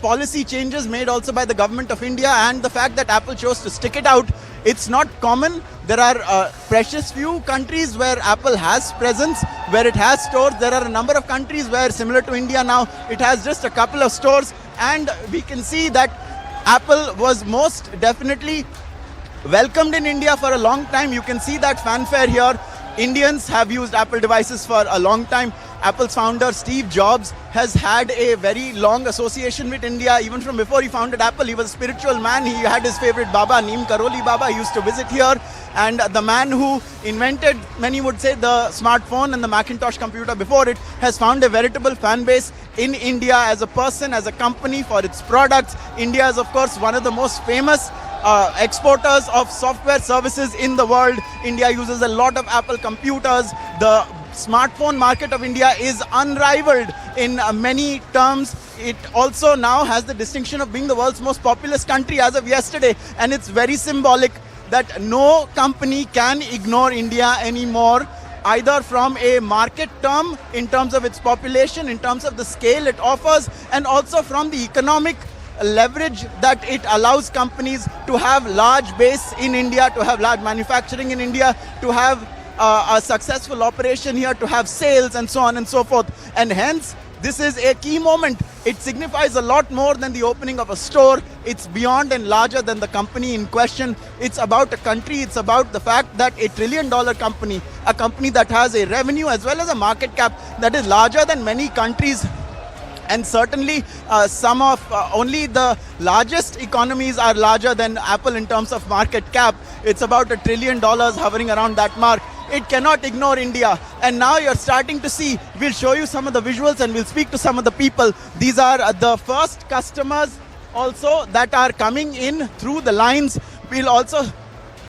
policy changes made also by the government of India, and the fact that Apple chose to stick it out. It's not common. There are precious few countries where Apple has presence, where it has stores. There are a number of countries where, similar to India now, it has just a couple of stores, and we can see that Apple was most definitely welcomed in India for a long time. You can see that fanfare here. Indians have used Apple devices for a long time. Apple's founder, Steve Jobs, has had a very long association with India. Even from before he founded Apple, he was a spiritual man. He had his favorite Baba, Neem Karoli Baba. He used to visit here. And the man who invented, many would say, the smartphone and the Macintosh computer before it, has found a veritable fan base in India as a person, as a company, for its products. India is, of course, one of the most famous exporters of software services in the world. India uses a lot of Apple computers. The smartphone market of India is unrivaled in many terms. It also now has the distinction of being the world's most populous country as of yesterday, and it's very symbolic that no company can ignore India anymore, either from a market term in terms of its population, in terms of the scale it offers, and also from the economic leverage that it allows companies to have large base in India, to have large manufacturing in India, to have a successful operation here, to have sales and so on and so forth. And hence, this is a key moment. It signifies a lot more than the opening of a store. It's beyond and larger than the company in question. It's about a country. It's about the fact that a $1 trillion company, a company that has a revenue as well as a market cap that is larger than many countries, and certainly some of only the largest economies are larger than Apple in terms of market cap. It's about $1 trillion hovering around that mark. It cannot ignore India. And now you're starting to see, we'll show you some of the visuals and we'll speak to some of the people. These are the first customers also that are coming in through the lines. We'll also